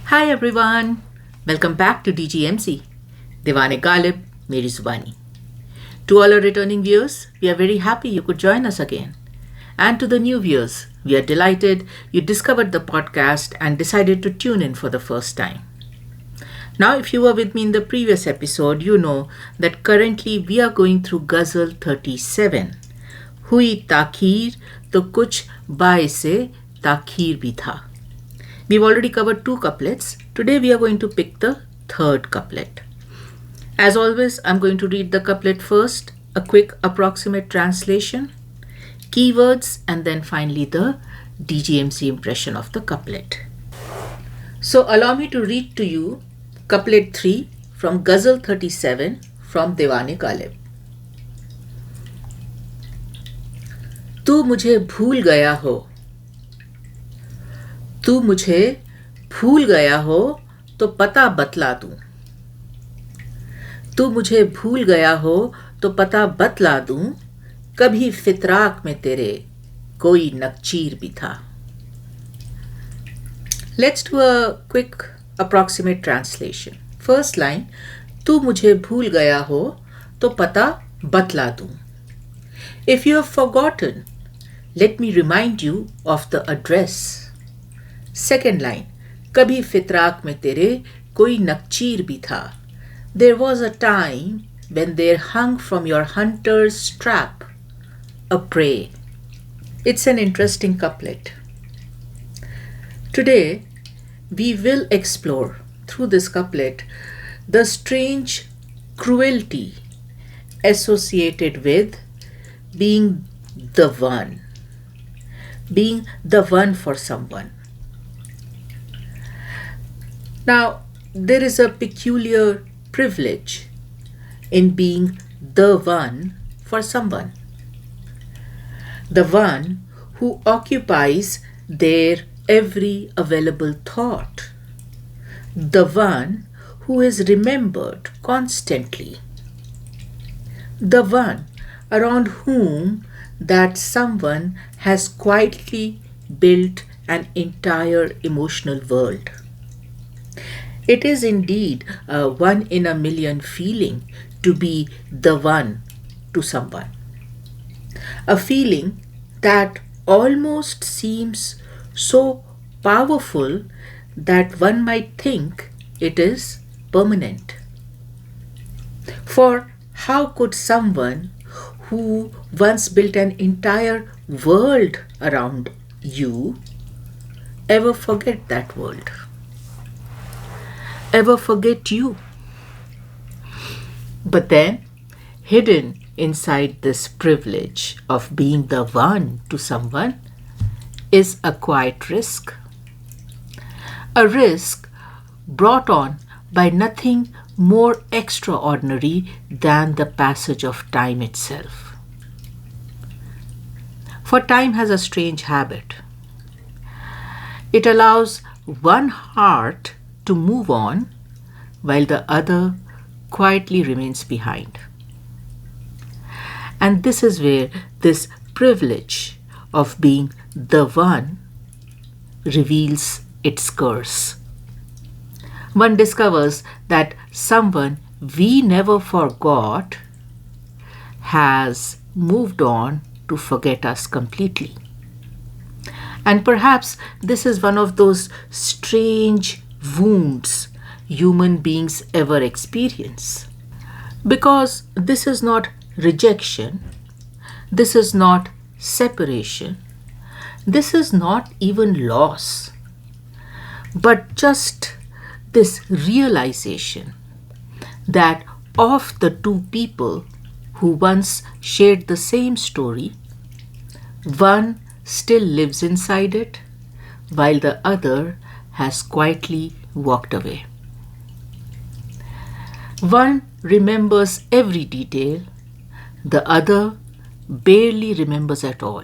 Hi everyone, welcome back to DGMZ, Diwan-e-Ghalib, Meri Zubani. To all our returning viewers, we are very happy you could join us again. And to the new viewers, we are delighted you discovered the podcast and decided to tune in for the first time. Now, if you were with me in the previous episode, you know that currently we are going through Ghazal 37. Hui takhir to kuch baise takhir bhi tha. We've already covered 2 couplets. Today we are going to pick the 3rd couplet. As always, I'm going to read the couplet first, a quick approximate translation, keywords, and then finally the DGMZ impression of the couplet. So allow me to read to you couplet 3 from Ghazal 37 from Divan-e-Ghalib. तू मुझे भूल गया हो, तू मुझे भूल गया हो तो पता बतला दूं, तू मुझे भूल गया हो तो पता बतला दूं, कभी फितराक में तेरे कोई नखचीर भी था. Let's do a quick approximate translation. First line, तू मुझे भूल गया हो तो पता बतला दूं. If you have forgotten, let me remind you of the address. Second line, कभी फितराक में तेरे कोई नखचीर भी था. There was a time when there hung from your hunter's strap a prey. It's an interesting couplet. Today, we will explore through this couplet the strange cruelty associated with being the one for someone. Now, there is a peculiar privilege in being the one for someone. The one who occupies their every available thought. The one who is remembered constantly. The one around whom that someone has quietly built an entire emotional world. It is indeed a 1 in a million feeling to be the one to someone. A feeling that almost seems so powerful that one might think it is permanent. For how could someone who once built an entire world around you ever forget that world? Ever forget you? But then, hidden inside this privilege of being the one to someone is a quiet risk. A risk brought on by nothing more extraordinary than the passage of time itself. For time has a strange habit. It allows one heart to move on while the other quietly remains behind. And this is where this privilege of being the one reveals its curse. One discovers that someone we never forgot has moved on to forget us completely. And perhaps this is one of those strange wounds human beings ever experience. Because this is not rejection, this is not separation, this is not even loss, but just this realization that of the 2 people who once shared the same story, one still lives inside it, while the other has quietly walked away. One remembers every detail, the other barely remembers at all.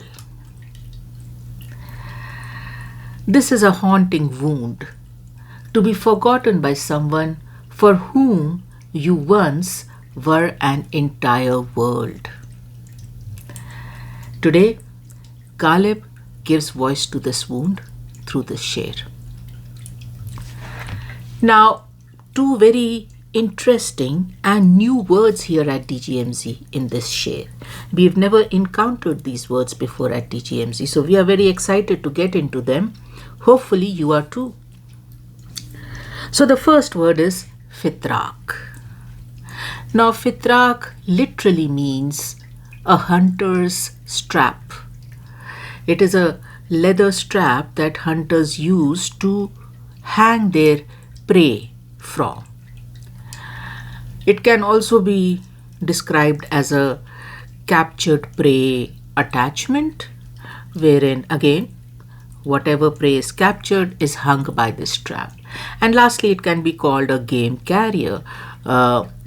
This is a haunting wound, to be forgotten by someone for whom you once were an entire world. Today, Ghalib gives voice to this wound through this Sher. Now, two very interesting and new words here at DGMZ in this Sher. We've never encountered these words before at DGMZ, so we are very excited to get into them. Hopefully you are too. So the first word is Fitraak. Now Fitraak literally means a hunter's strap. It is a leather strap that hunters use to hang their prey from. It can also be described as a captured prey attachment, wherein again whatever prey is captured is hung by this strap. And lastly, it can be called a game carrier,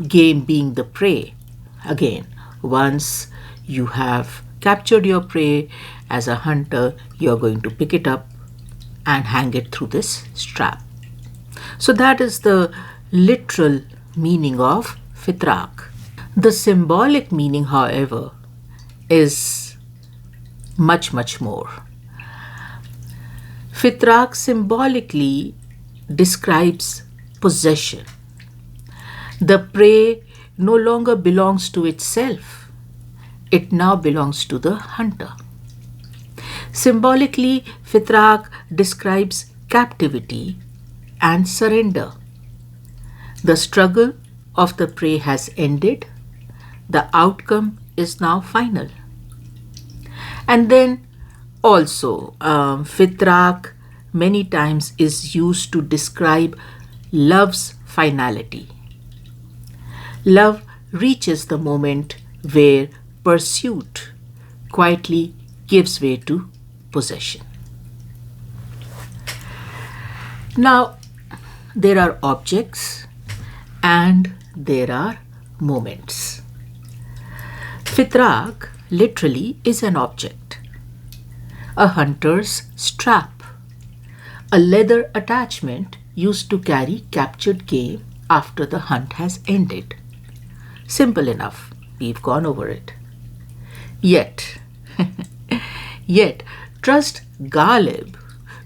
game being the prey. Again, once you have captured your prey as a hunter, you're going to pick it up and hang it through this strap. So that is the literal meaning of Fitraak. The symbolic meaning, however, is much, much more. Fitraak symbolically describes possession. The prey no longer belongs to itself. It now belongs to the hunter. Symbolically, Fitraak describes captivity and surrender. The struggle of the prey has ended. The outcome is now final. And then also, Fitraak many times is used to describe love's finality. Love reaches the moment where pursuit quietly gives way to possession. Now, there are objects and there are moments. Fitraak literally is an object, a hunter's strap, a leather attachment used to carry captured game after the hunt has ended. Simple enough, we've gone over it. Yet, trust Ghalib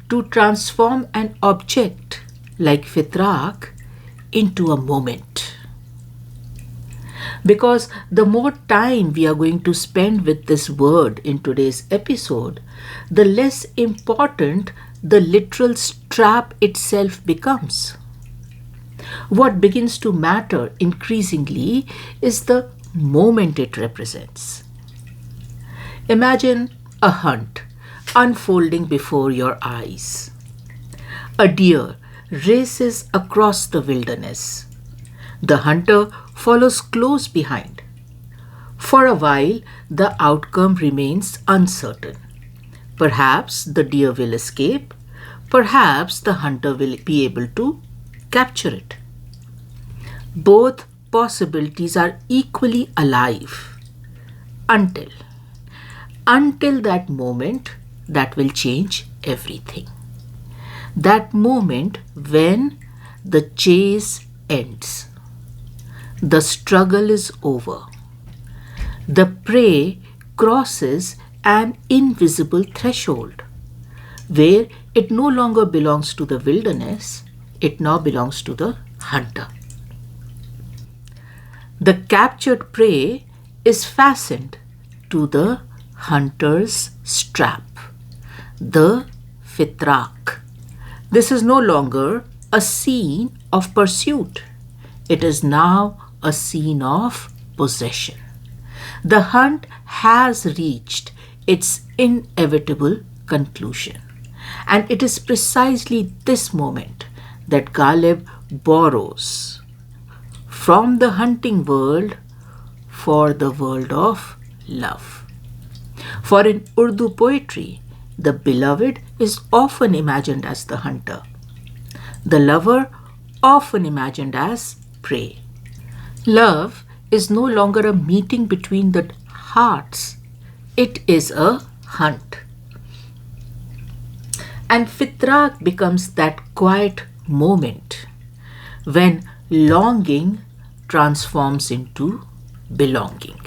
to transform an object like Fitraak into a moment. Because the more time we are going to spend with this word in today's episode, the less important the literal strap itself becomes. What begins to matter increasingly is the moment it represents. Imagine a hunt unfolding before your eyes. A deer races across the wilderness. The hunter follows close behind. For a while, the outcome remains uncertain. Perhaps the deer will escape. Perhaps the hunter will be able to capture it. Both possibilities are equally alive until that moment that will change everything. That moment when the chase ends. The struggle is over. The prey crosses an invisible threshold where it no longer belongs to the wilderness, it now belongs to the hunter. The captured prey is fastened to the hunter's strap, the Fitraak. This is no longer a scene of pursuit. It is now a scene of possession. The hunt has reached its inevitable conclusion. And it is precisely this moment that Ghalib borrows from the hunting world for the world of love. For in Urdu poetry, the beloved is often imagined as the hunter, the lover often imagined as prey. Love is no longer a meeting between the hearts, it is a hunt. And Fitraak becomes that quiet moment when longing transforms into belonging.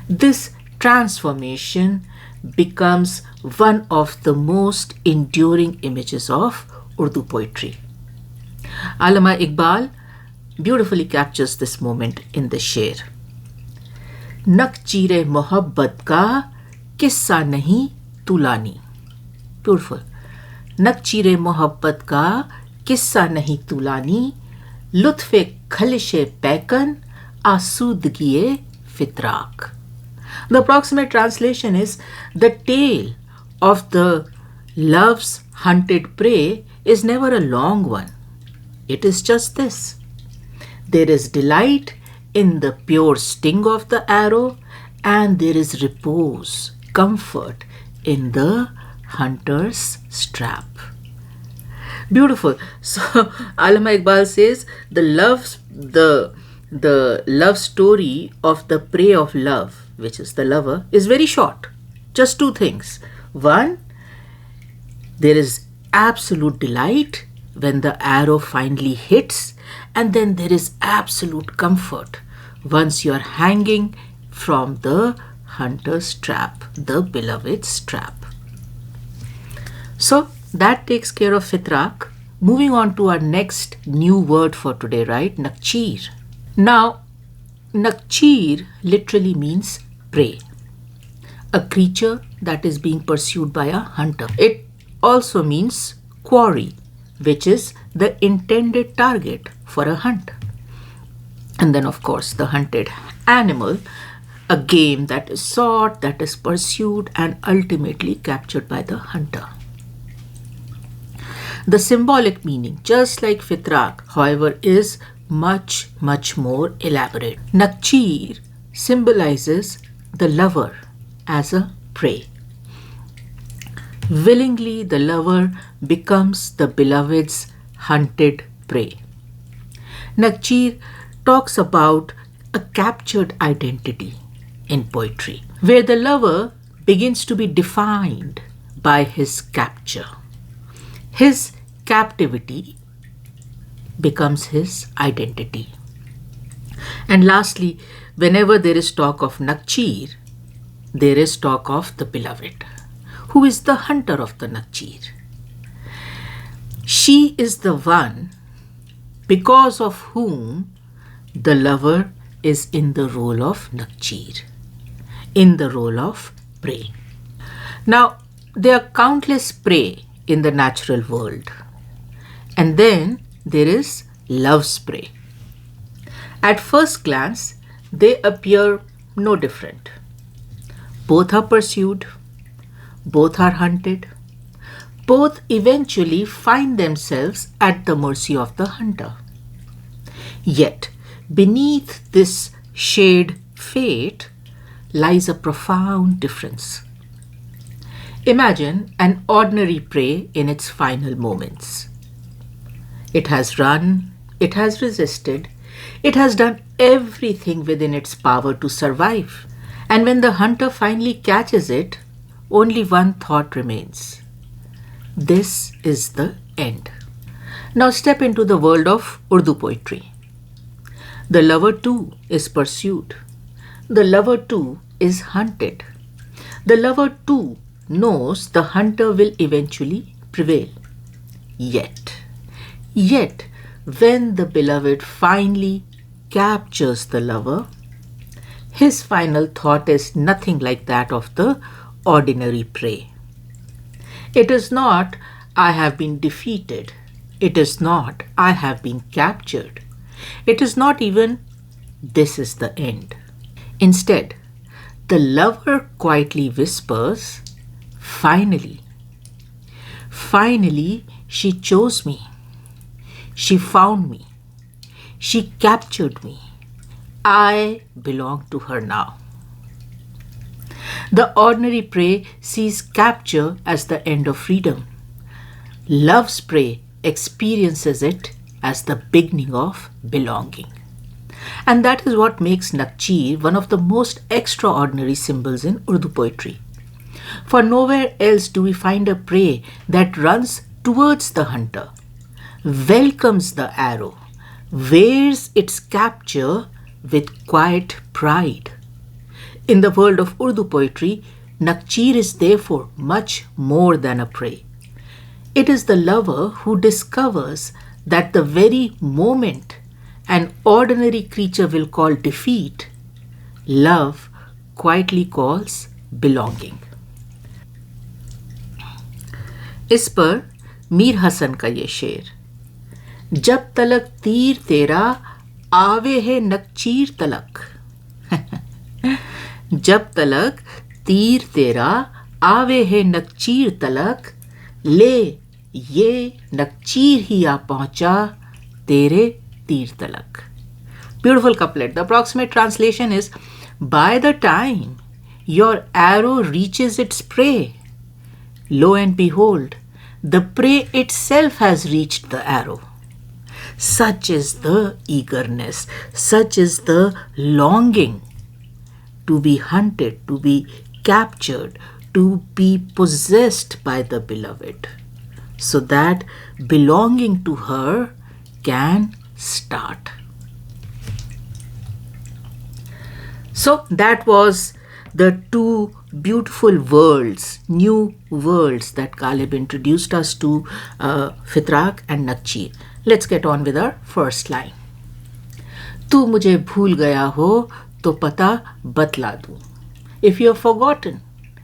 This transformation becomes one of the most enduring images of Urdu poetry. Allama Iqbal beautifully captures this moment in the Sher. Nakhchiir mohabbat ka kissa nahi tulani. Beautiful. Nakhchiir mohabbat ka kissa nahi tulani, lutfe khalishe paikan asudgiye fitraak. The approximate translation is, the tale of the love's hunted prey is never a long one. It is just this. There is delight in the pure sting of the arrow, and there is repose, comfort in the hunter's strap. Beautiful. So Allama Iqbal says the love story of the prey of love, which is the lover, is very short. Just two things. One, there is absolute delight when the arrow finally hits, and then there is absolute comfort once you are hanging from the hunter's trap, the beloved's trap. So that takes care of Fitraak. Moving on to our next new word for today, right? Nakhchiir. Now, Nakhchiir literally means prey, a creature that is being pursued by a hunter. It also means quarry, which is the intended target for a hunt. And then, of course, the hunted animal, a game that is sought, that is pursued, and ultimately captured by the hunter. The symbolic meaning, just like Fitraak, however, is much, much more elaborate. Nakhchiir symbolizes the lover as a prey. Willingly, the lover becomes the beloved's hunted prey. Nakhchiir talks about a captured identity in poetry, where the lover begins to be defined by his capture. His captivity becomes his identity. And lastly, whenever there is talk of Nakhchiir, there is talk of the beloved, who is the hunter of the Nakhchiir. She is the one because of whom the lover is in the role of Nakhchiir, in the role of prey. Now, there are countless prey in the natural world. And then there is love's prey. At first glance, they appear no different. Both are pursued, both are hunted, both eventually find themselves at the mercy of the hunter. Yet, beneath this shared fate lies a profound difference. Imagine an ordinary prey in its final moments. It has run, it has resisted, it has done everything within its power to survive. And when the hunter finally catches it, only one thought remains. This is the end. Now step into the world of Urdu poetry. The lover too is pursued. The lover too is hunted. The lover too knows the hunter will eventually prevail. Yet, when the beloved finally captures the lover, his final thought is nothing like that of the ordinary prey. It is not, I have been defeated. It is not, I have been captured. It is not even, this is the end. Instead, the lover quietly whispers, finally, she chose me. She found me. She captured me. I belong to her now. The ordinary prey sees capture as the end of freedom. Love's prey experiences it as the beginning of belonging. And that is what makes Nakhchiir one of the most extraordinary symbols in Urdu poetry. For nowhere else do we find a prey that runs towards the hunter, welcomes the arrow, wears its capture with quiet pride. In the world of Urdu poetry, Nakhchiir is therefore much more than a prey. It is the lover who discovers that the very moment an ordinary creature will call defeat, love quietly calls belonging. इस पर मीर हसन का ये शेर, जब तलक तीर तेरा आवे है नखचीर तलक। जब तलक तीर तेरा आवे है नखचीर तलक, ले ये नखचीर ही आ पहुंचा तेरे तीर तलक. Beautiful couplet. The approximate translation is, by the time your arrow reaches its prey, lo and behold, the prey itself has reached the arrow. Such is the eagerness, such is the longing to be hunted, to be captured, to be possessed by the beloved, so that belonging to her can start. So that was the two beautiful worlds, new worlds that Ghalib introduced us to, Fitraak and Nakhchiir. Let's get on with our first line. तू मुझे भूल गया हो तो पता बतला दूं. If you have forgotten,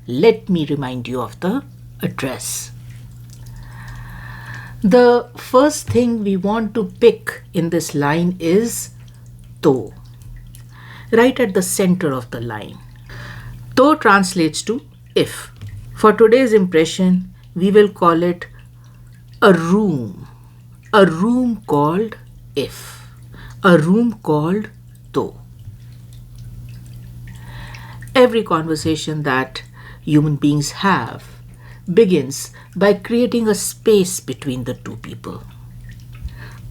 let me remind you of the address. The first thing we want to pick in this line is to, right at the center of the line. To translates to if. For today's impression, we will call it a room called if, a room called to. Every conversation that human beings have begins by creating a space between the two people,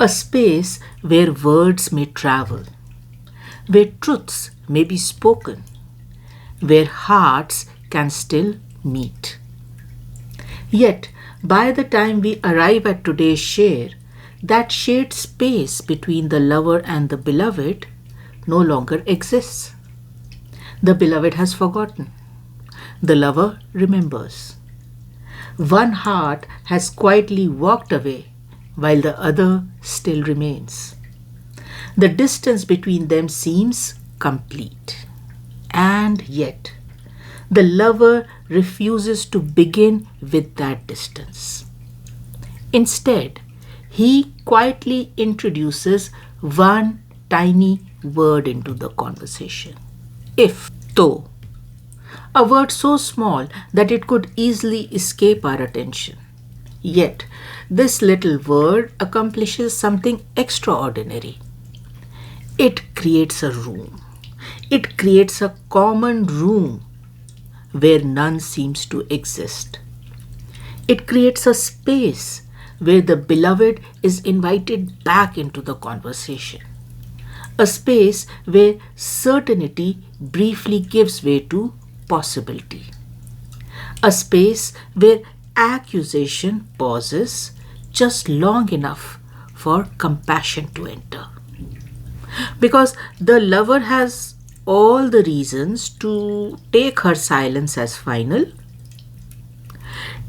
a space where words may travel, where truths may be spoken, where hearts can still meet. Yet, by the time we arrive at today's Sher, that shared space between the lover and the beloved no longer exists. The beloved has forgotten. The lover remembers. One heart has quietly walked away while the other still remains. The distance between them seems complete. And yet, the lover refuses to begin with that distance. Instead, he quietly introduces one tiny word into the conversation. If, to. A word so small that it could easily escape our attention. Yet, this little word accomplishes something extraordinary. It creates a room. It creates a common room where none seems to exist. It creates a space where the beloved is invited back into the conversation. A space where certainty briefly gives way to possibility. A space where accusation pauses just long enough for compassion to enter. Because the lover has all the reasons to take her silence as final,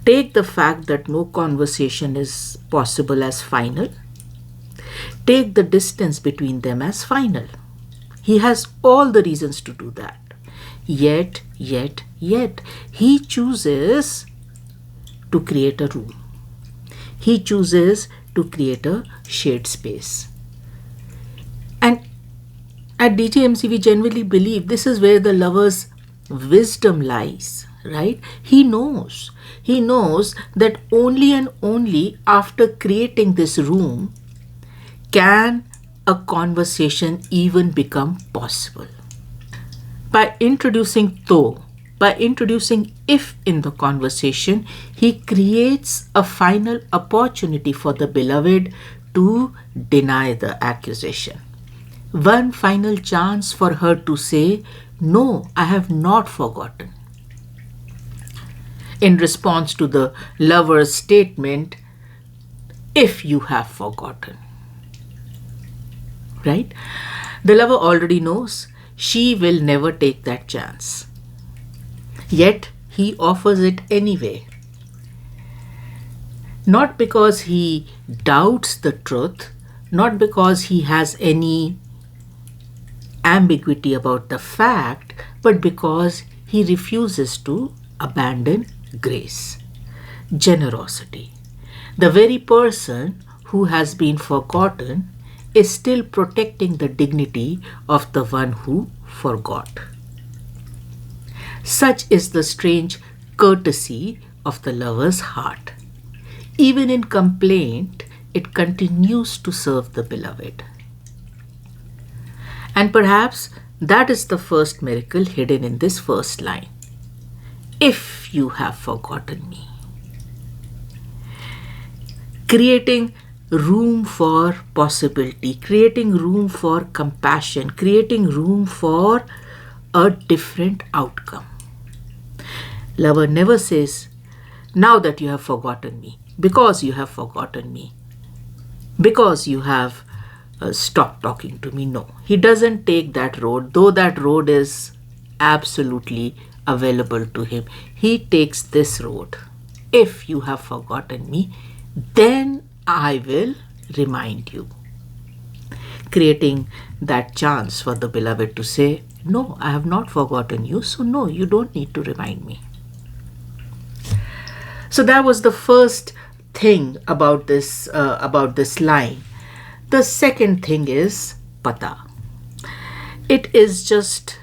take the fact that no conversation is possible as final, take the distance between them as final. He has all the reasons to do that. Yet, he chooses to create a room. He chooses to create a shared space. And at DGMZ, we genuinely believe this is where the lover's wisdom lies, right? He knows that only and only after creating this room can a conversation even become possible. By introducing to, by introducing if in the conversation, he creates a final opportunity for the beloved to deny the accusation. One final chance for her to say, no, I have not forgotten. In response to the lover's statement, if you have forgotten. Right? The lover already knows she will never take that chance. Yet he offers it anyway. Not because he doubts the truth, not because he has any ambiguity about the fact, but because he refuses to abandon grace, generosity. The very person who has been forgotten is still protecting the dignity of the one who forgot. Such is the strange courtesy of the lover's heart. Even in complaint, it continues to serve the beloved. And perhaps that is the first miracle hidden in this first line. If you have forgotten me. Creating room for possibility, creating room for compassion, creating room for a different outcome. Lover never says, now that you have forgotten me, because you have forgotten me, because you have stopped talking to me. No, he doesn't take that road, though that road is absolutely available to him. He takes this road. If you have forgotten me, then I will remind you. Creating that chance for the beloved to say, no, I have not forgotten you, so no, you don't need to remind me. So that was the first thing about this line. The second thing is Pataa. It is just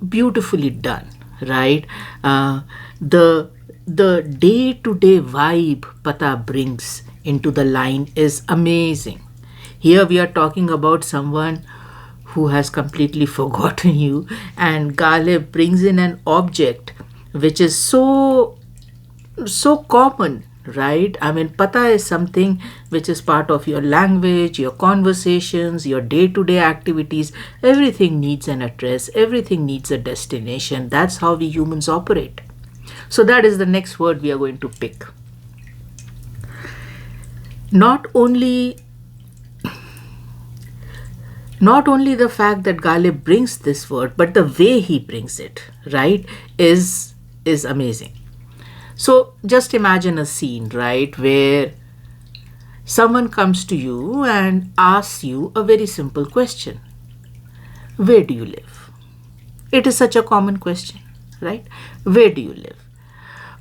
beautifully done, right? The day-to-day vibe Pataa brings into the line is amazing. Here we are talking about someone who has completely forgotten you, and Ghalib brings in an object which is so common, right? I mean, Pataa is something which is part of your language, your conversations, your day-to-day activities. Everything needs an address. Everything needs a destination. That's how we humans operate. So that is the next word we are going to pick. Not only the fact that Ghalib brings this word, but the way he brings it, right, is amazing. So just imagine a scene, right, where someone comes to you and asks you a very simple question. Where do you live? It is such a common question, right? Where do you live?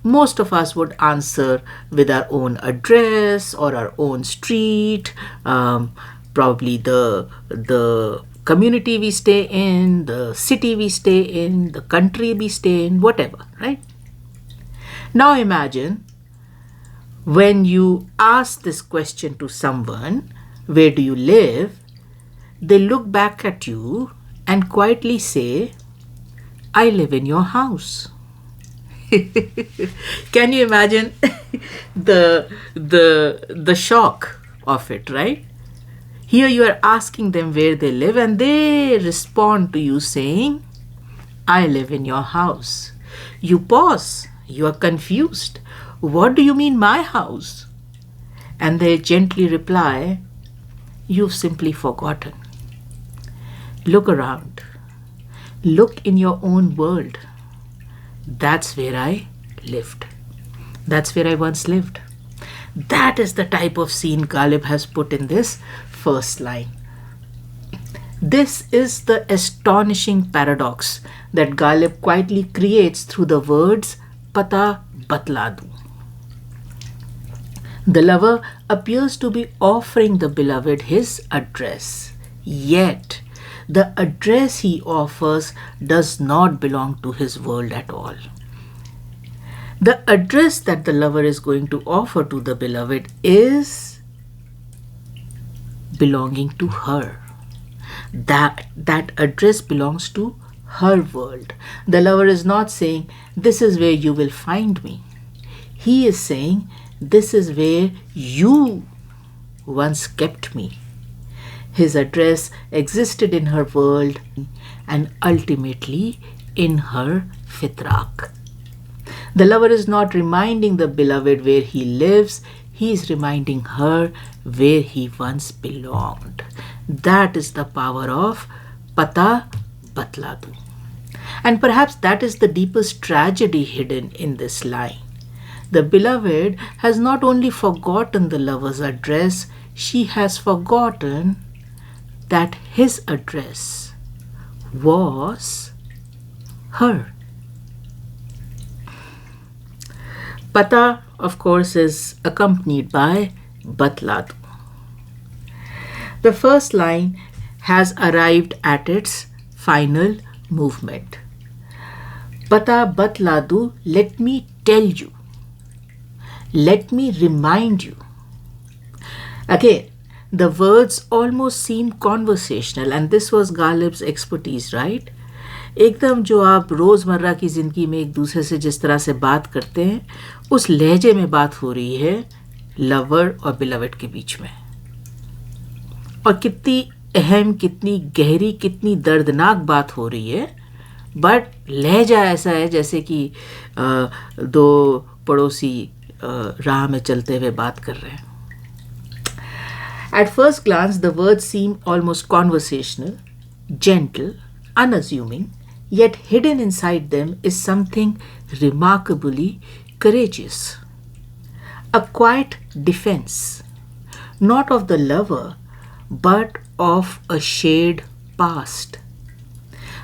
Most of us would answer with our own address or our own street, probably the community we stay in, the city we stay in, the country we stay in, whatever, right? Now imagine when you ask this question to someone, where do you live? They look back at you and quietly say, I live in your house. Can you imagine the shock of it, right? Here you are asking them where they live and they respond to you saying, I live in your house. You pause. You are confused. What do you mean, my house? And they gently reply, you've simply forgotten. Look around. Look in your own world. That's where I lived. That's where I once lived. That is the type of scene Ghalib has put in this first line. This is the astonishing paradox that Ghalib quietly creates through the words Pataa Batlaa. The lover appears to be offering the beloved his address, yet the address he offers does not belong to his world at all. The address that the lover is going to offer to the beloved is belonging to her. That address belongs to her world. The lover is not saying, this is where you will find me. He is saying, this is where you once kept me. His address existed in her world and ultimately in her Fitraak. The lover is not reminding the beloved where he lives, he is reminding her where he once belonged. That is the power of Pataa Batlaa. And perhaps that is the deepest tragedy hidden in this line. The beloved has not only forgotten the lover's address, she has forgotten that his address was her. Pataa, of course, is accompanied by Batlaa. The first line has arrived at its final movement. Pataa Batlaa, let me tell you. Let me remind you. Again, the words almost seem conversational, and this was Ghalib's expertise, right? एकदम जो आप रोज़मर्रा की ज़िंदगी में एक दूसरे से जिस तरह से बात करते हैं, उस लहजे में बात हो रही है लवर और बिलवड के बीच में. और कितनी अहम, कितनी गहरी, कितनी दर्दनाक बात हो रही है, बट लहजा ऐसा है जैसे कि दो पड़ोसी राह में चलते हुए बात कर रहे हैं. At first glance, the words seem almost conversational, gentle, unassuming, yet hidden inside them is something remarkably courageous. A quiet defense, not of the lover, but of a shared past.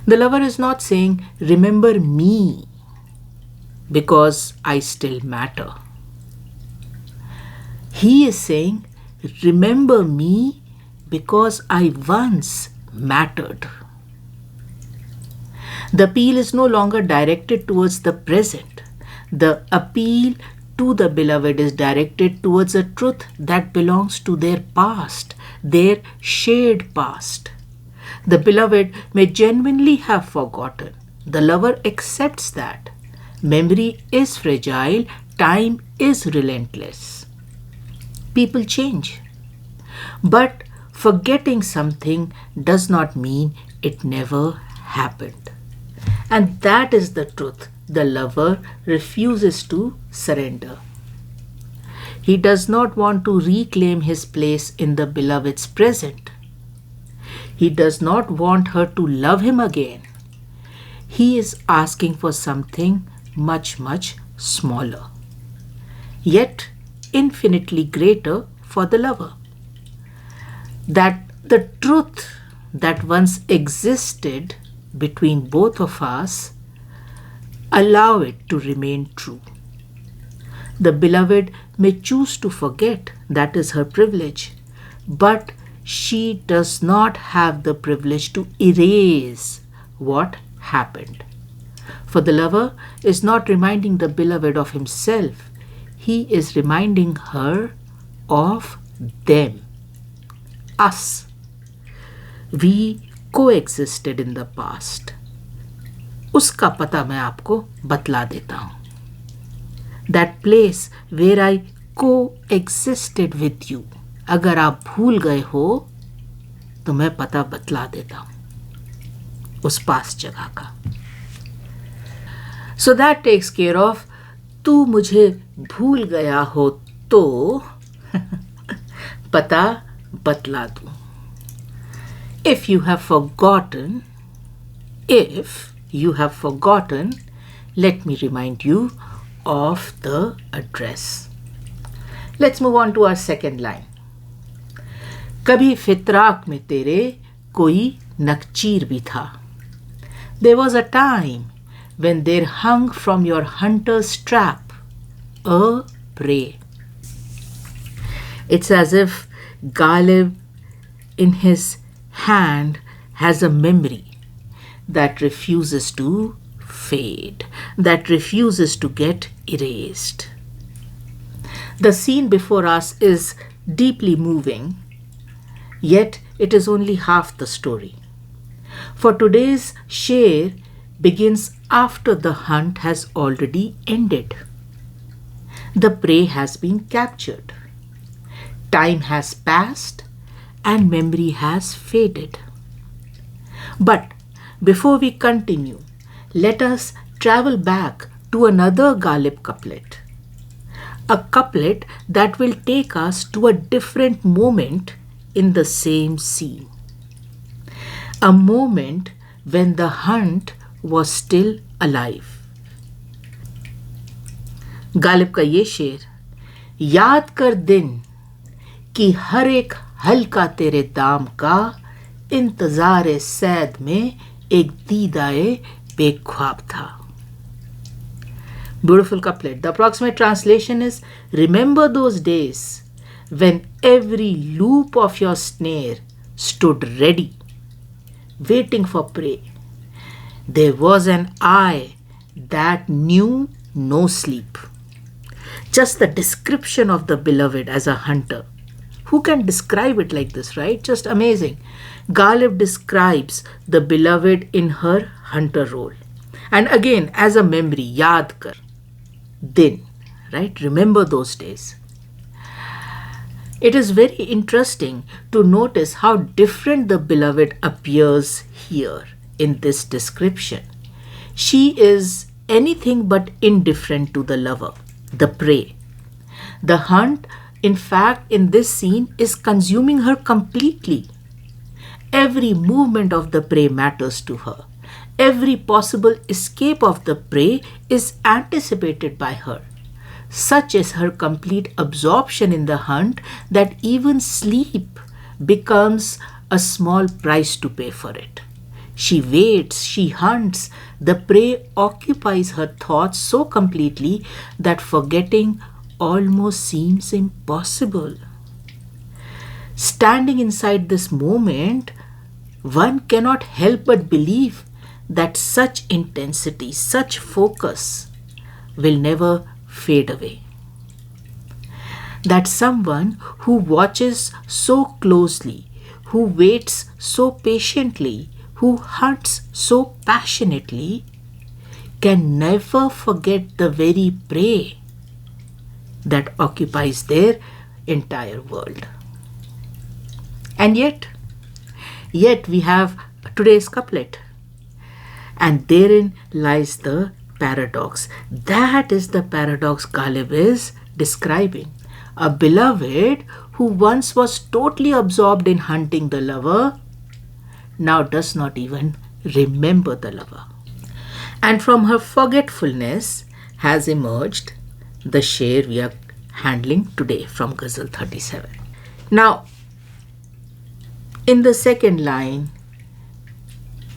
The lover is not saying, remember me, because I still matter. He is saying, remember me because I once mattered. The appeal is no longer directed towards the present. The appeal to the beloved is directed towards a truth that belongs to their past, their shared past. The beloved may genuinely have forgotten. The lover accepts that. Memory is fragile, time is relentless. People change. But forgetting something does not mean it never happened. And that is the truth the lover refuses to surrender. He does not want to reclaim his place in the beloved's present. He does not want her to love him again. He is asking for something much, much smaller, yet infinitely greater for the lover. That the truth that once existed between both of us, allow it to remain true. The beloved may choose to forget, that is her privilege, but she does not have the privilege to erase what happened. For the lover is not reminding the beloved of himself, he is reminding her of them, us. We coexisted in the past. उसका पता मैं आपको बतला देता हूँ. That place where I coexisted with you. अगर आप भूल गए हो तो मैं पता बतला देता हूँ उस पास जगह का. So that takes care of तू मुझे भूल गया हो तो पता बतला दूँ. If you have forgotten, let me remind you of the address. Let's move on to our second line. कभी फित्राक में तेरे कोई नखचीर भी था. There was a time when there hung from your hunter's trap a prey. It's as if Ghalib in his hand has a memory that refuses to fade, that refuses to get erased. The scene before us is deeply moving, yet it is only half the story. For today's Sher begins after the hunt has already ended. The prey has been captured. Time has passed and memory has faded. But before we continue, let us travel back to another Ghalib couplet. A couplet that will take us to a different moment in the same scene. A moment when the hunt was still alive. Ghalib का ये शेर, याद कर दिन कि हर एक हल्का तेरे दाम का, इंतजार सैद में एक दीदाए बेख्वाब था. Beautiful couplet. The approximate translation is, remember those days when every loop of your snare stood ready, waiting for prey. There was an eye that knew no sleep. Just the description of the beloved as a hunter. Who can describe it like this, right? Just amazing. Ghalib describes the beloved in her hunter role. And again, as a memory, yaad kar, din, right? Remember those days. It is very interesting to notice how different the beloved appears here in this description. She is anything but indifferent to the lover, the prey. The hunt, in fact, in this scene is consuming her completely. Every movement of the prey matters to her. Every possible escape of the prey is anticipated by her. Such is her complete absorption in the hunt that even sleep becomes a small price to pay for it. She waits, she hunts, the prey occupies her thoughts so completely that forgetting almost seems impossible. Standing inside this moment, one cannot help but believe that such intensity, such focus will never fade away. That someone who watches so closely, who waits so patiently, who hunts so passionately, can never forget the very prey that occupies their entire world. And yet we have today's couplet. And therein lies the paradox. That is the paradox Ghalib is describing. A beloved who once was totally absorbed in hunting the lover now does not even remember the lover. And from her forgetfulness has emerged the Sher we are handling today from Ghazal 37. Now, in the second line,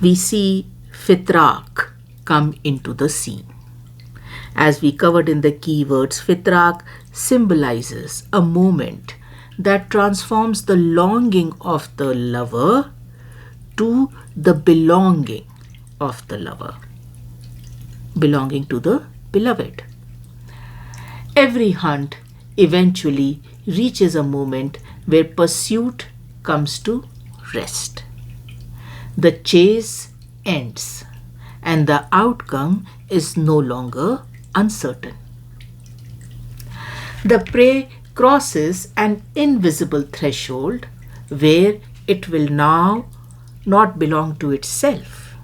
we see Fitraak come into the scene. As we covered in the keywords, Fitraak symbolizes a moment that transforms the longing of the lover to the belonging of the lover, belonging to the beloved. Every hunt eventually reaches a moment where pursuit comes to rest. The chase ends and the outcome is no longer uncertain. The prey crosses an invisible threshold where it will now not belong to itself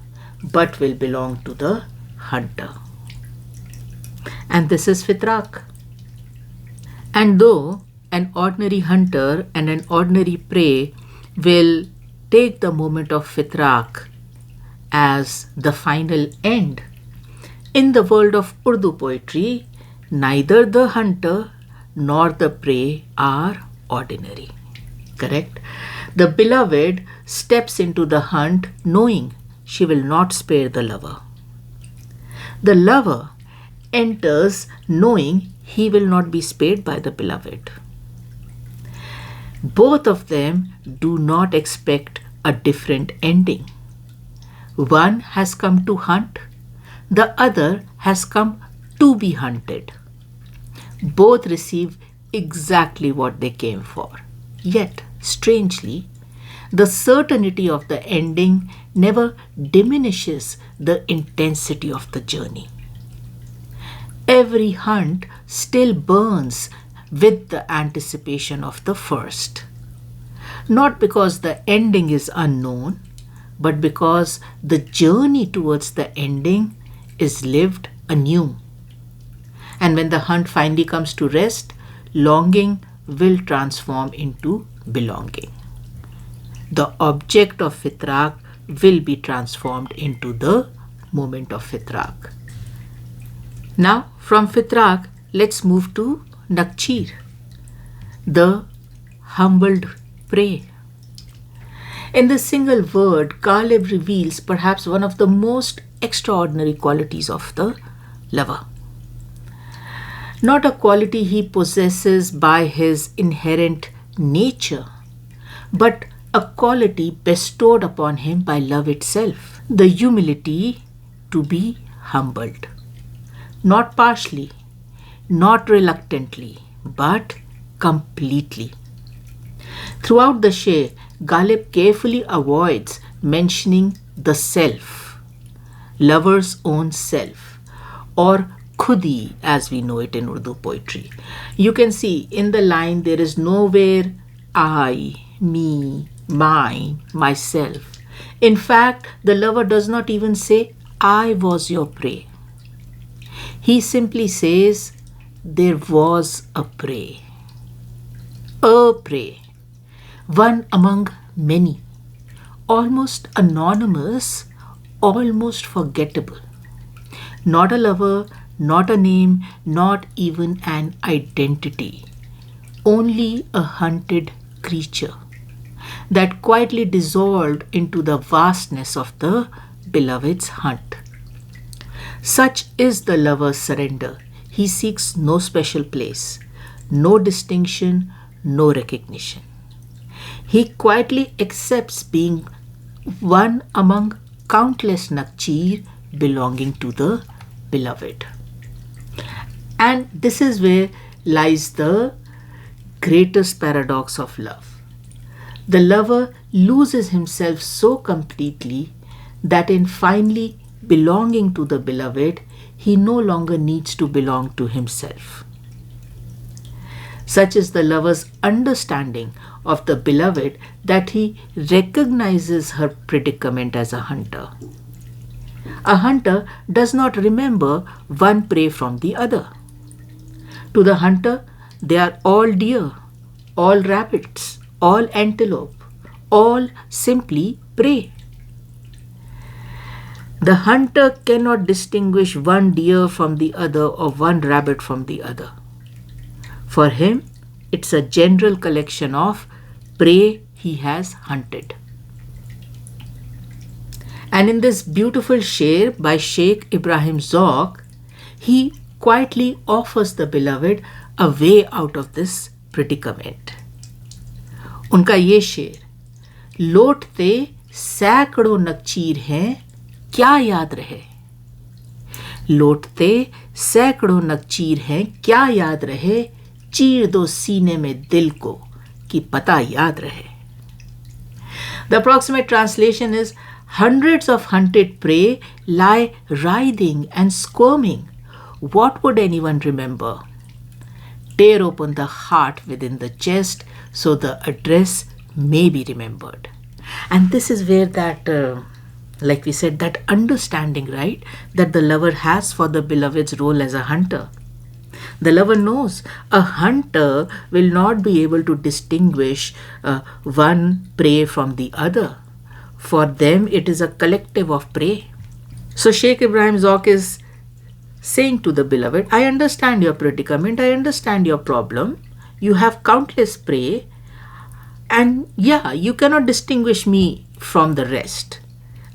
but will belong to the hunter. And this is Fitraak. And though an ordinary hunter and an ordinary prey will take the moment of Fitraak as the final end, in the world of Urdu poetry, neither the hunter nor the prey are ordinary. Correct? The beloved steps into the hunt knowing she will not spare the lover. The lover enters knowing he will not be spared by the beloved. Both of them do not expect a different ending. One has come to hunt, the other has come to be hunted. Both receive exactly what they came for. Yet, strangely, the certainty of the ending never diminishes the intensity of the journey. Every hunt still burns with the anticipation of the first. Not because the ending is unknown, but because the journey towards the ending is lived anew. And when the hunt finally comes to rest, longing will transform into belonging. The object of Fitraak will be transformed into the moment of Fitraak. Now, from Fitraak, let's move to Nakhchiir, the humbled prey. In this single word, Ghalib reveals perhaps one of the most extraordinary qualities of the lover. Not a quality he possesses by his inherent nature, but a quality bestowed upon him by love itself, the humility to be humbled. Not partially, not reluctantly, but completely. Throughout the Sher, Ghalib carefully avoids mentioning the self, lover's own self, or khudi as we know it in Urdu poetry. You can see in the line there is nowhere I, me, mine, myself. In fact, the lover does not even say, I was your prey. He simply says, there was a prey. A prey. One among many. Almost anonymous, almost forgettable. Not a lover, not a name, not even an identity. Only a hunted creature that quietly dissolved into the vastness of the beloved's hunt. Such is the lover's surrender. He seeks no special place, no distinction, no recognition. He quietly accepts being one among countless Nakhchiir belonging to the beloved. And this is where lies the greatest paradox of love. The lover loses himself so completely that in finally belonging to the beloved, he no longer needs to belong to himself. Such is the lover's understanding of the beloved that he recognizes her predicament as a hunter. A hunter does not remember one prey from the other. To the hunter, they are all deer, all rabbits, all antelope, all simply prey. The hunter cannot distinguish one deer from the other or one rabbit from the other. For him, it's a general collection of prey he has hunted. And in this beautiful Sher by Sheikh Ibrahim Zauq, he quietly offers the beloved a way out of this predicament. उनका ये शेर, लौटते सैकड़ों नखचीर हैं, क्या याद रहे? लौटते सैकड़ों नखचीर हैं, क्या याद रहे? चीर दो सीने में दिल को कि पता याद रहे. The approximate translation is, hundreds of hunted prey lie writhing and squirming. What would anyone remember? Tear open the heart within the chest so the address may be remembered. And this is where that, like we said, that understanding, right, that the lover has for the beloved's role as a hunter. The lover knows a hunter will not be able to distinguish one prey from the other. For them, it is a collective of prey. So Sheikh Ibrahim Zauq is saying to the beloved, I understand your predicament, I understand your problem. You have countless prey, and yeah, you cannot distinguish me from the rest.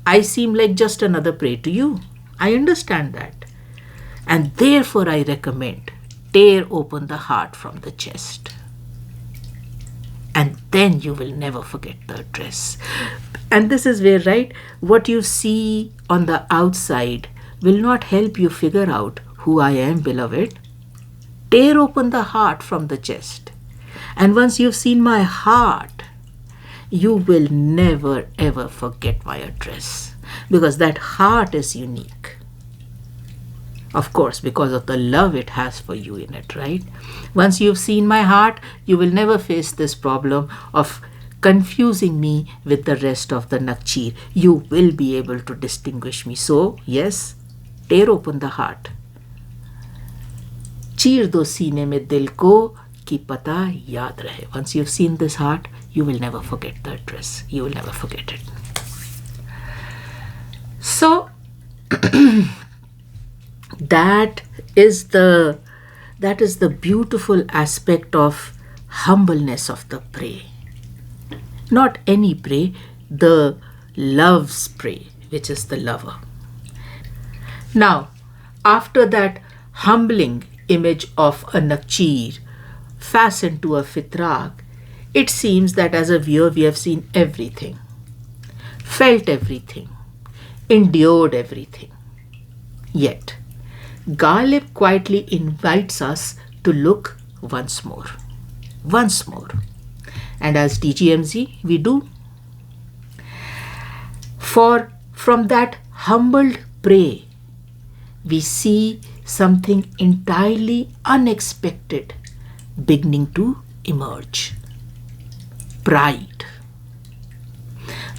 I seem like just another prey to you. I understand that. And therefore I recommend, tear open the heart from the chest. And then you will never forget the address. And this is where, right, what you see on the outside will not help you figure out who I am, beloved. Tear open the heart from the chest. And once you've seen my heart, you will never ever forget my address. Because that heart is unique. Of course, because of the love it has for you in it, right? Once you've seen my heart, you will never face this problem of confusing me with the rest of the Nakhchiir. You will be able to distinguish me. So, yes, tear open the heart. चीर दो सीने में दिल को कि पता याद रहे. Once you've seen this heart, you will never forget the address. You will never forget it. So, that is that is the beautiful aspect of humbleness of the prey. Not any prey, the love's prey, which is the lover. Now, after that humbling image of a Nakhchiir fastened to a Fitraak, it seems that as a viewer we have seen everything, felt everything, endured everything. Yet, Ghalib quietly invites us to look once more. Once more. And as DGMZ, we do. For from that humbled prey, we see something entirely unexpected beginning to emerge. Pride.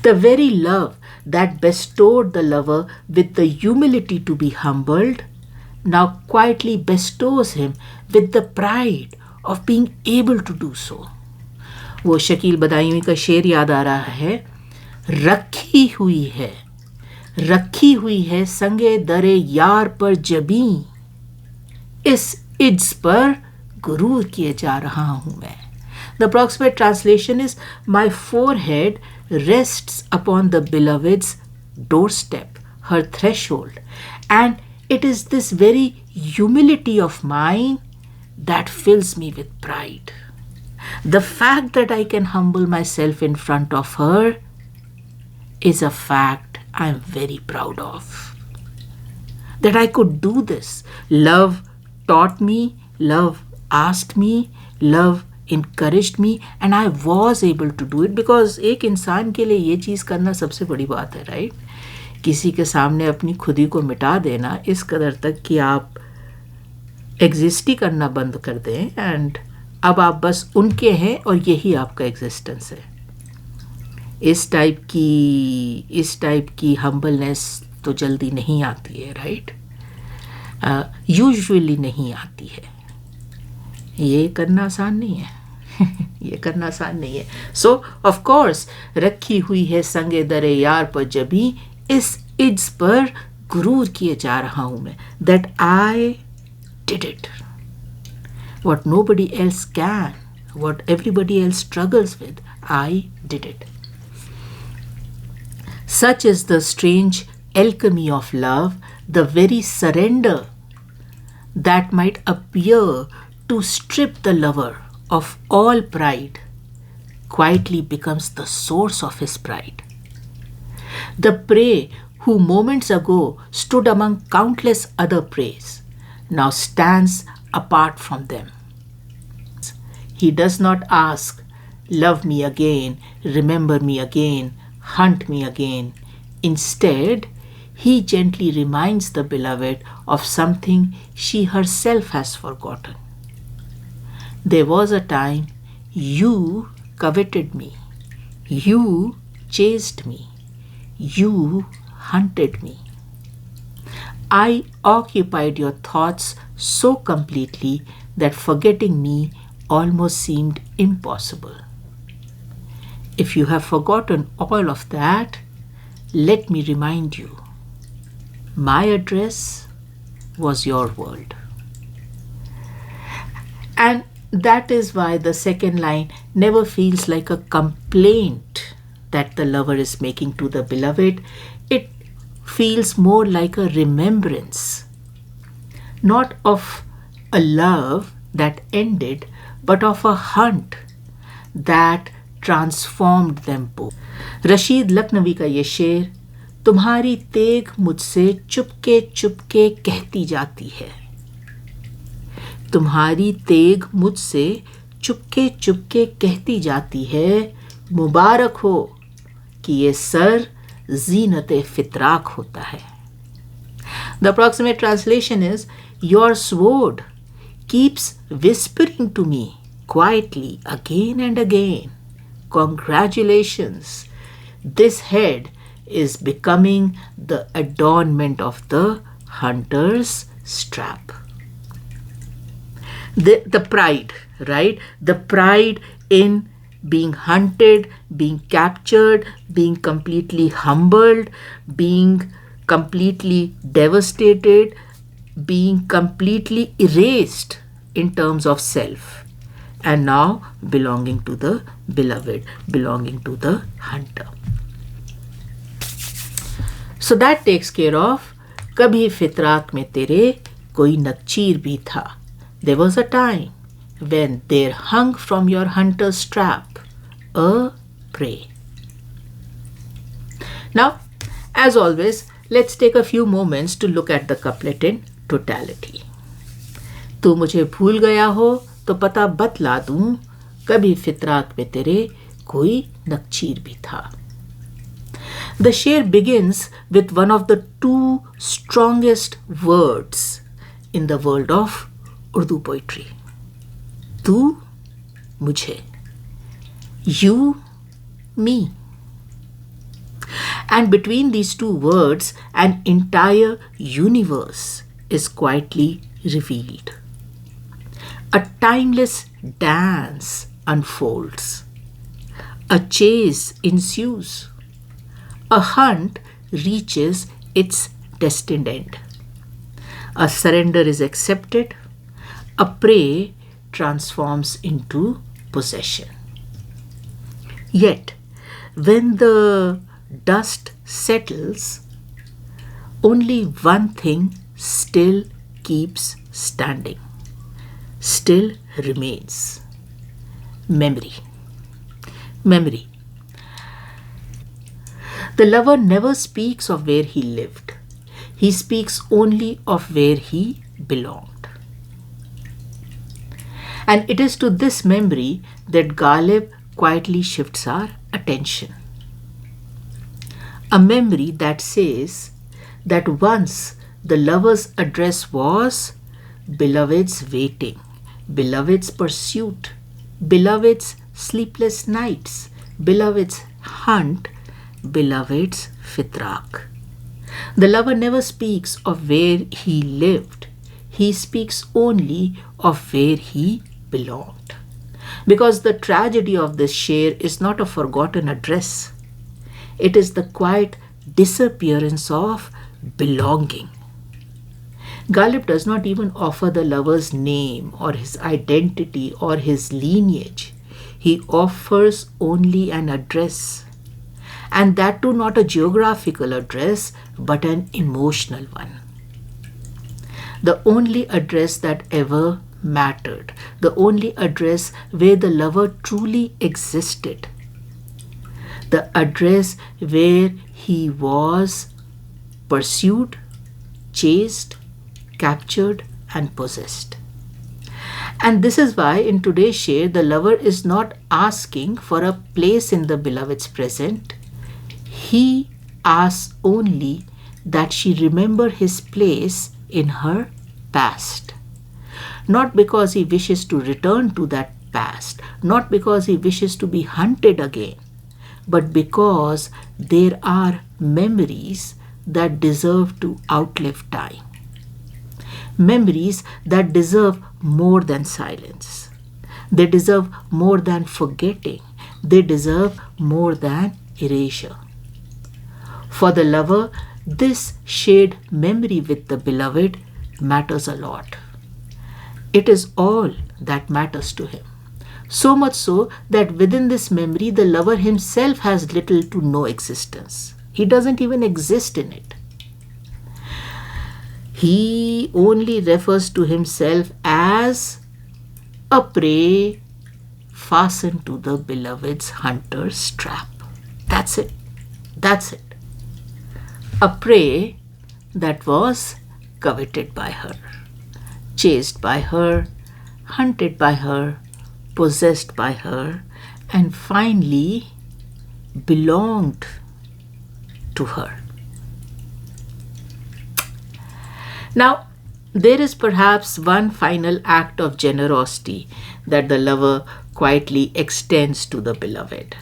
The very love that bestowed the lover with the humility to be humbled now quietly bestows him with the pride of being able to do so. वो शकील बदायूं का शेर याद आ रहा है, रखी हुई है संगे दरे यार पर जबीं, इस इज्ज पर गुरूर किए जा रहा हूं मैं. The approximate translation is, my forehead rests upon the beloved's doorstep, her threshold, and it is this very humility of mine that fills me with pride. The fact that I can humble myself in front of her is a fact I am very proud of. That I could do this. Love taught me, love asked me, love encouraged me, and I was able to do it, because एक इंसान के लिए ये चीज़ करना सबसे बड़ी बात है, राइट? किसी के सामने अपनी खुदी को मिटा देना इस कदर तक कि आप एग्जिस्ट ही करना बंद कर दें, एंड अब आप बस उनके हैं और यही आपका एग्जिस्टेंस है. इस टाइप की हम्बलनेस तो जल्दी नहीं आती है, राइट? यूजुअली नहीं आती है. ये करना आसान नहीं है. ये करना आसान नहीं है. सो ऑफ कोर्स रखी हुई है संगे दरे यार पर जबी, इस इज्ज पर गुरूर किए जा रहा हूं मैं. That I did it. What nobody else can, what everybody else struggles with, I did it. Such is the strange alchemy of love, the very surrender that might appear to strip the lover of all pride quietly becomes the source of his pride. The prey who moments ago stood among countless other preys now stands apart from them. He does not ask, love me again, remember me again, hunt me again. Instead, he gently reminds the beloved of something she herself has forgotten. There was a time you coveted me, you chased me, you hunted me. I occupied your thoughts so completely that forgetting me almost seemed impossible. If you have forgotten all of that, let me remind you, my address was your world. And that is why the second line never feels like a complaint that the lover is making to the beloved. It feels more like a remembrance, not of a love that ended, but of a hunt that transformed them both. Rashid Lakhnavi का ये शेर, तुम्हारी तेग मुझसे चुपके चुपके कहती जाती है. तुम्हारी तेग मुझसे चुपके चुपके कहती जाती है, मुबारक हो कि ये सर जीनते फितराक होता है. The approximate translation is, your sword keeps whispering to me quietly again and again, congratulations, this head is becoming the adornment of the hunter's strap. The pride, right? The pride in being hunted, being captured, being completely humbled, being completely devastated, being completely erased in terms of self, and now belonging to the beloved, belonging to the hunter. So that takes care of Kabhi Fitraak mein Tere koi Nakhchiir bhi tha. There was a time when there hung from your hunter's trap a prey. Now, as always, let's take a few moments to look at the couplet in totality. तू मुझे भूल गया हो तो पता बतला दूं, कभी फितराक में तेरे कोई नखचीर भी था. The Sher begins with one of the two strongest words in the world of Urdu poetry. Tu, mujhe. You, me. And between these two words, an entire universe is quietly revealed. A timeless dance unfolds. A chase ensues. A hunt reaches its destined end. A surrender is accepted. A prey transforms into possession. Yet, when the dust settles, only one thing still keeps standing, still remains: memory. Memory. The lover never speaks of where he lived. He speaks only of where he belonged. And it is to this memory that Ghalib quietly shifts our attention. A memory that says that once the lover's address was beloved's waiting, beloved's pursuit, beloved's sleepless nights, beloved's hunt, beloved's fitraak. The lover never speaks of where he lived. He speaks only of where he belonged. Because the tragedy of this Sher is not a forgotten address. It is the quiet disappearance of belonging. Ghalib does not even offer the lover's name or his identity or his lineage. He offers only an address. And that too not a geographical address, but an emotional one. The only address that ever mattered. The only address where the lover truly existed. The address where he was pursued, chased, captured, and possessed. And this is why in today's Sher, the lover is not asking for a place in the beloved's present. He asks only that she remember his place in her past. Not because he wishes to return to that past, not because he wishes to be hunted again, but because there are memories that deserve to outlive time. Memories that deserve more than silence. They deserve more than forgetting. They deserve more than erasure. For the lover, this shared memory with the beloved matters a lot. It is all that matters to him. So much so that within this memory, the lover himself has little to no existence. He doesn't even exist in it. He only refers to himself as a prey fastened to the beloved's hunter's trap. That's it. That's it. A prey that was coveted by her, chased by her, hunted by her, possessed by her, and finally belonged to her. Now, there is perhaps one final act of generosity that the lover quietly extends to the beloved.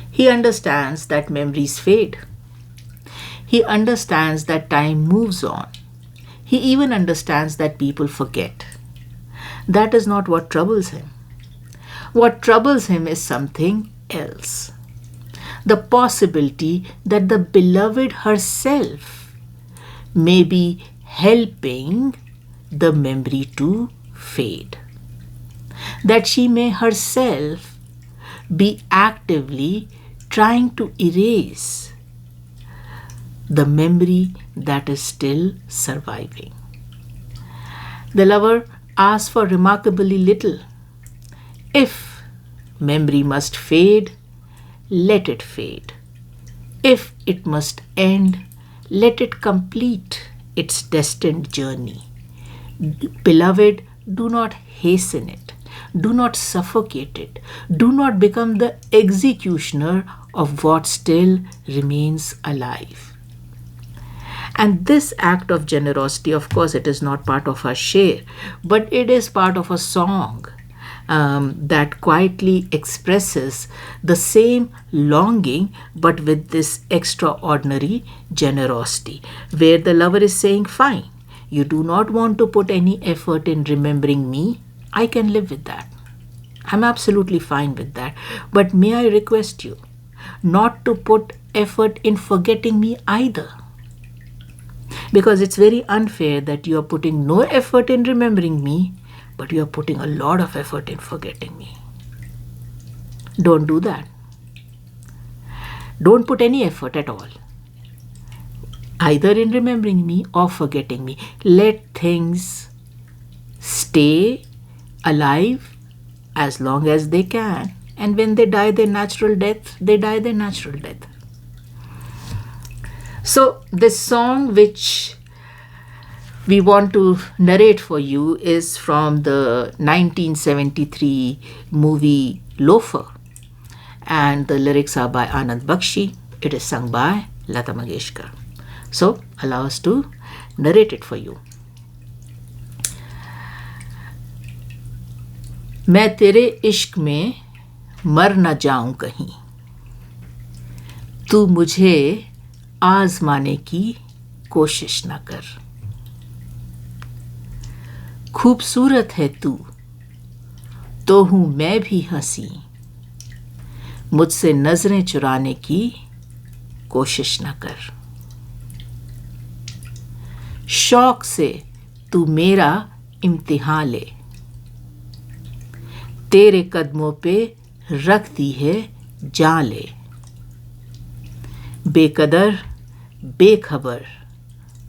He understands that memories fade. He understands that time moves on. He even understands that people forget. That is not what troubles him. What troubles him is something else. The possibility that the beloved herself may be helping the memory to fade, that she may herself be actively trying to erase the memory that is still surviving. The lover asks for remarkably little. If memory must fade, let it fade. If it must end, let it complete its destined journey. Beloved, do not hasten it. Do not suffocate it. Do not become the executioner of what still remains alive. And this act of generosity, of course, it is not part of a Sher, but it is part of a song that quietly expresses the same longing, but with this extraordinary generosity, where the lover is saying, fine, you do not want to put any effort in remembering me, I can live with that. I'm absolutely fine with that. But may I request you not to put effort in forgetting me either. Because it's very unfair that you are putting no effort in remembering me, but you are putting a lot of effort in forgetting me. Don't do that. Don't put any effort at all, either in remembering me or forgetting me. Let things stay alive as long as they can. And when they die their natural death, they die their natural death. So this song which we want to narrate for you is from the 1973 movie Loafer, and the lyrics are by Anand Bakshi. It is sung by Lata Mangeshkar. So allow us to narrate it for you. मैं तेरे इश्क में मर न जाऊं कहीं, तू मुझे आजमाने की कोशिश न कर। खूबसूरत है तू तो हूं मैं भी हंसी, मुझसे नजरें चुराने की कोशिश न कर। शौक से तू मेरा इम्तिहान ले, तेरे कदमों पे रख दी है जान ले। बेकदर बेखबर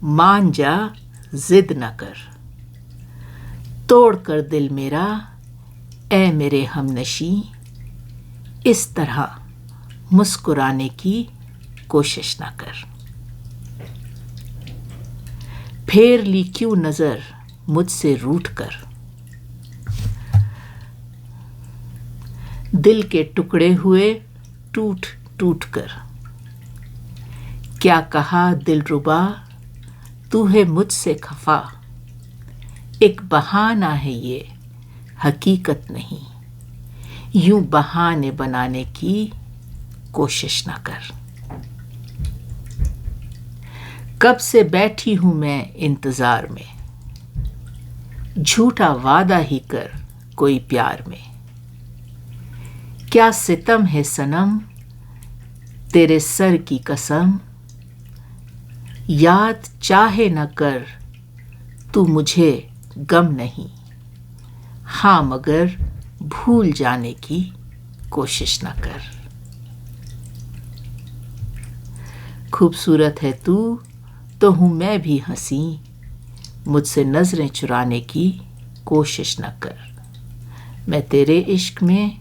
मान जा, जिद न कर, तोड़ कर दिल मेरा ए मेरे हमनशी, इस तरह मुस्कुराने की कोशिश न कर। फेर ली क्यों नजर मुझसे रूठ कर, दिल के टुकड़े हुए टूट टूट कर। क्या कहा दिलरुबा तू है मुझसे खफा, एक बहाना है ये हकीकत नहीं, यूं बहाने बनाने की कोशिश न कर। कब से बैठी हूं मैं इंतजार में, झूठा वादा ही कर कोई प्यार में। क्या सितम है सनम तेरे सर की कसम, याद चाहे न कर तू मुझे गम नहीं, हाँ मगर भूल जाने की कोशिश न कर। खूबसूरत है तू तो हूं मैं भी हंसी, मुझसे नजरें चुराने की कोशिश न कर। मैं तेरे इश्क में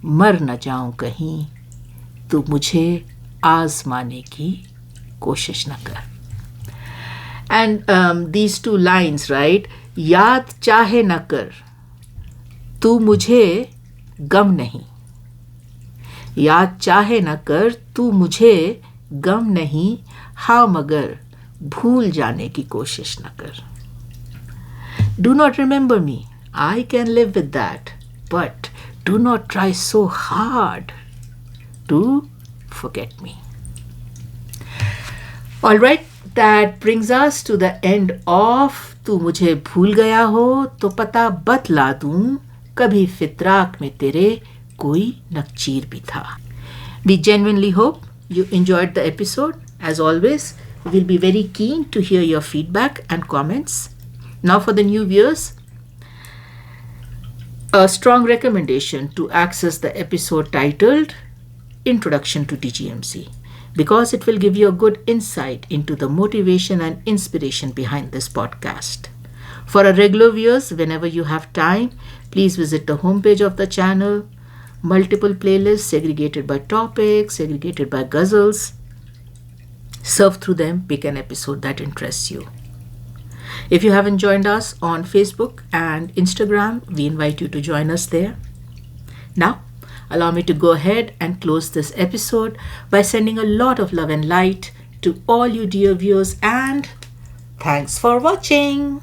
मर न जाऊं कहीं, तू मुझे आजमाने की कोशिश न कर। And these two lines, right? याद चाहे न कर तू मुझे गम नहीं, याद चाहे न कर तू मुझे गम नहीं, हाँ मगर भूल जाने की कोशिश न कर। Do not remember me, I can live with that, but do not try so hard to forget me. All right, that brings us to the end of तू मुझे भूल गया हो तो पता बतला दूं, कभी फितराक में तेरे कोई नखचीर भी था. We genuinely hope you enjoyed the episode. As always, we'll be very keen to hear your feedback and comments. Now for the new viewers, A strong recommendation to access the episode titled Introduction to DGMZ, because it will give you a good insight into the motivation and inspiration behind this podcast. For our regular viewers, whenever you have time, please visit the homepage of the channel. Multiple playlists segregated by topics, segregated by ghazals. Surf through them, pick an episode that interests you. If you haven't joined us on Facebook and Instagram, we invite you to join us there. Now, allow me to go ahead and close this episode by sending a lot of love and light to all you dear viewers, and thanks for watching.